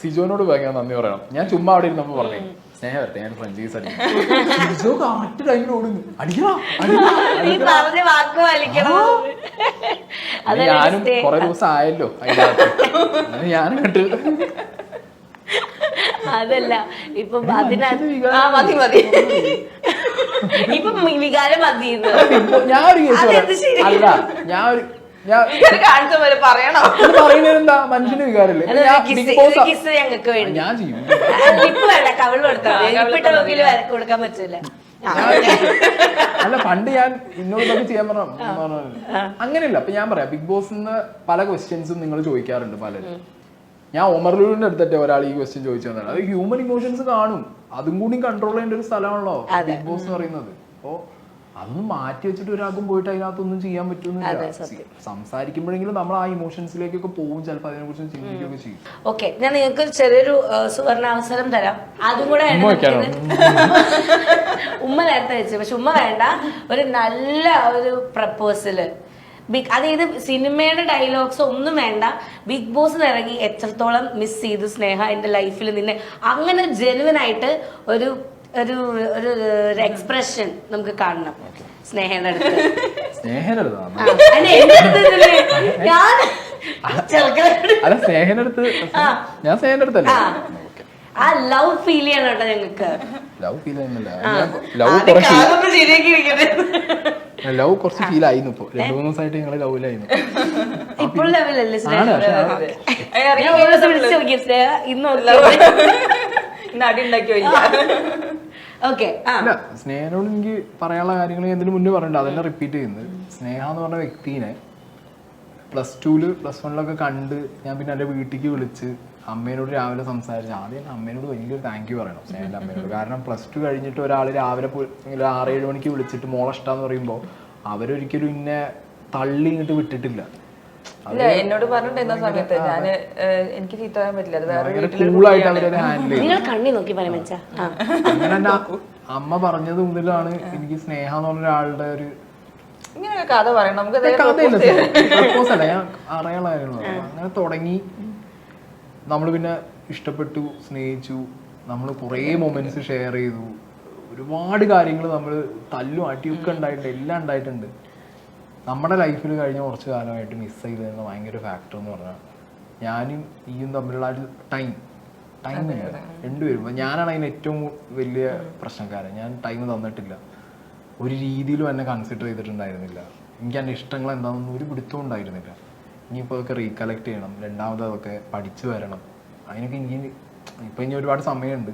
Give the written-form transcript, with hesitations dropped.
സിജോനോട് ഭയങ്കര നന്ദി പറയണം. ഞാൻ ചുമ്മാ അവിടെ ഇരുന്നപ്പോ പറഞ്ഞു സ്നേഹം വരട്ടെ ഞാൻ ഫ്രഞ്ചൈസ് അടിക്കും. സിജോ കറക്റ്റ് ടൈമിൽ ഓടുന്നു അടിക്കണോ ഞാനും കൊറേ ദിവസം ആയല്ലോ അതിനകത്ത് ഞാനും കേട്ട്. അതല്ല ഇപ്പൊ അതിനകത്ത് ഇപ്പൊ വികാരം മതി. ഞാൻ ഒരു കേസ് അല്ല പറയുന്നതെന്താ മനുഷ്യന് വികാരല്ലേ ഞാൻ ചെയ്യും. കൊടുക്കാൻ പറ്റില്ല. അല്ല പണ്ട് ഞാൻ ഇന്നോട് ഇതൊക്കെ ചെയ്യാൻ പറഞ്ഞു അങ്ങനെയല്ല. അപ്പൊ ഞാൻ പറയാം ബിഗ് ബോസിന്ന് പല ക്വസ്റ്റ്യൻസും നിങ്ങൾ ചോദിക്കാറുണ്ട് പലരും. ഞാൻ ഒമർലൂരിന്റെ അടുത്തട്ടെ ഒരാൾ ഈ ക്വസ്റ്റ്യൻ ചോദിച്ചു തന്നാണ്. അത് ഹ്യൂമൻ ഇമോഷൻസ് കാണും, അതും കൂടി കൺട്രോൾ ചെയ്യേണ്ട ഒരു സ്ഥലമാണല്ലോ ബിഗ് ബോസ് എന്ന് പറയുന്നത്. അപ്പോ അതൊന്നും മാറ്റി വെച്ചിട്ട് ഒരാൾക്കും പോയിട്ട് അതിനകത്തൊന്നും ചെയ്യാൻ പറ്റുന്നില്ല. സംസാരിക്കുമ്പോഴെങ്കിലും നമ്മൾ ആ ഇമോഷൻസിലേക്കൊക്കെ പോകും, ചിലപ്പോൾ അതിനെ കുറിച്ച് ചിന്തിക്കുകയൊക്കെ ചെയ്യും. ഓക്കെ, ഞാൻ നിങ്ങൾക്ക് ചെറിയൊരു സുവർണാവസരം തരാം. അതും കൂടെ ഉമ്മ നേരത്തെ വെച്ചു, പക്ഷെ ഉമ്മ വേണ്ട. ഒരു നല്ല ഒരു പ്രപ്പോസല്, അതായത് സിനിമയുടെ ഡയലോഗ്സ് ഒന്നും വേണ്ട. ബിഗ് ബോസ് ഇറങ്ങി എത്രത്തോളം മിസ് ചെയ്തു സ്നേഹ എന്റെ ലൈഫിൽ നിന്നെ, അങ്ങനെ ജെനുവൻ ആയിട്ട് ഒരു ഒരു ഒരു എക്സ്പ്രഷൻ നമുക്ക് കാണണം സ്നേഹയുടെ അടുത്ത്. ആ ലവ് ഫീൽ ചെയ്യണം കേട്ടോ ഞങ്ങൾക്ക്. ലവ് ഫീൽ ചെയ്യുന്നില്ല, ലവ് കുറച്ച് ഫീൽ ആയിരുന്നു. ഇപ്പൊ 2-3 ദിവസമായിട്ട് ഞങ്ങള് ലവിലായിരുന്നു. ഇപ്പോഴും ലവിലല്ലേ അല്ല സ്നേഹനോട് എനിക്ക് പറയാനുള്ള കാര്യങ്ങൾ ഇതിന് മുന്നേ പറഞ്ഞിട്ടുണ്ട്, അതെന്നെ റിപ്പീറ്റ് ചെയ്യുന്നത്. സ്നേഹ എന്ന് പറഞ്ഞ വ്യക്തിനെ +2 +1 കണ്ട് ഞാൻ പിന്നെ എൻ്റെ വീട്ടിലേക്ക് വിളിച്ച് അമ്മേനോട് രാവിലെ സംസാരിച്ച് ആദ്യം അമ്മേനോട് വലിയൊരു താങ്ക് യു പറയണം സ്നേഹൻ്റെ അമ്മേനോട്. കാരണം +2 കഴിഞ്ഞിട്ട് ഒരാൾ രാവിലെ 6-7 മണിക്ക് വിളിച്ചിട്ട് മോളെ ഇഷ്ടാന്ന് പറയുമ്പോൾ അവരൊരിക്കലും ഇന്നെ തള്ളി ഇങ്ങോട്ട് വിട്ടിട്ടില്ല. എന്നോട് പറഞ്ഞിട്ടുണ്ടായിരുന്ന സമയത്ത് ഞാന് എനിക്ക് ചീത്ത പറയാൻ പറ്റില്ല, കൂളായിട്ട് അവരത് ഹാൻഡിൽ ചെയ്യും. അങ്ങനെ അമ്മ പറഞ്ഞത് മുതലാണ് എനിക്ക് സ്നേഹ എന്ന് പറഞ്ഞ ഒരാളുടെ ഒരു ഇങ്ങനെ കഥ പറയണം. നമുക്ക് പ്രപ്പോസല്ല, ഞാൻ അറിയാനുള്ള കാര്യങ്ങളാണ്. അങ്ങനെ തുടങ്ങി നമ്മൾ പിന്നെ ഇഷ്ടപ്പെട്ടു, സ്നേഹിച്ചു, നമ്മൾ കുറേ മൊമെന്റ്സ് ഷെയർ ചെയ്തു, ഒരുപാട് കാര്യങ്ങൾ നമ്മൾ തല്ലും അടിയൊക്കെ ഉണ്ടായിട്ടുണ്ട്, എല്ലാം ഉണ്ടായിട്ടുണ്ട്. നമ്മുടെ ലൈഫിൽ കഴിഞ്ഞ കുറച്ച് കാലമായിട്ട് മിസ് ചെയ്തിരുന്ന ഭയങ്കര ഫാക്ടർ എന്ന് പറഞ്ഞാൽ ഞാനും ഈയും തമ്മിലുള്ള ടൈം തന്നെയാണ് രണ്ടുപേരും. ഞാനാണ് അതിന് ഏറ്റവും വലിയ പ്രശ്നക്കാരൻ. ഞാൻ ടൈം തന്നിട്ടില്ല, ഒരു രീതിയിലും എന്നെ കൺസിഡർ ചെയ്തിട്ടുണ്ടായിരുന്നില്ല. എനിക്ക് എൻ്റെ ഇഷ്ടങ്ങൾ എന്താണെന്നൊന്നും ഒരു പിടുത്തവും ഉണ്ടായിരുന്നില്ല. ഇനിയിപ്പോൾ അതൊക്കെ റീകളക്ട് ചെയ്യണം, രണ്ടാമത് അതൊക്കെ പഠിച്ചു വരണം. അതിനൊക്കെ ഇനി ഇപ്പം ഇനി ഒരുപാട് സമയമുണ്ട്.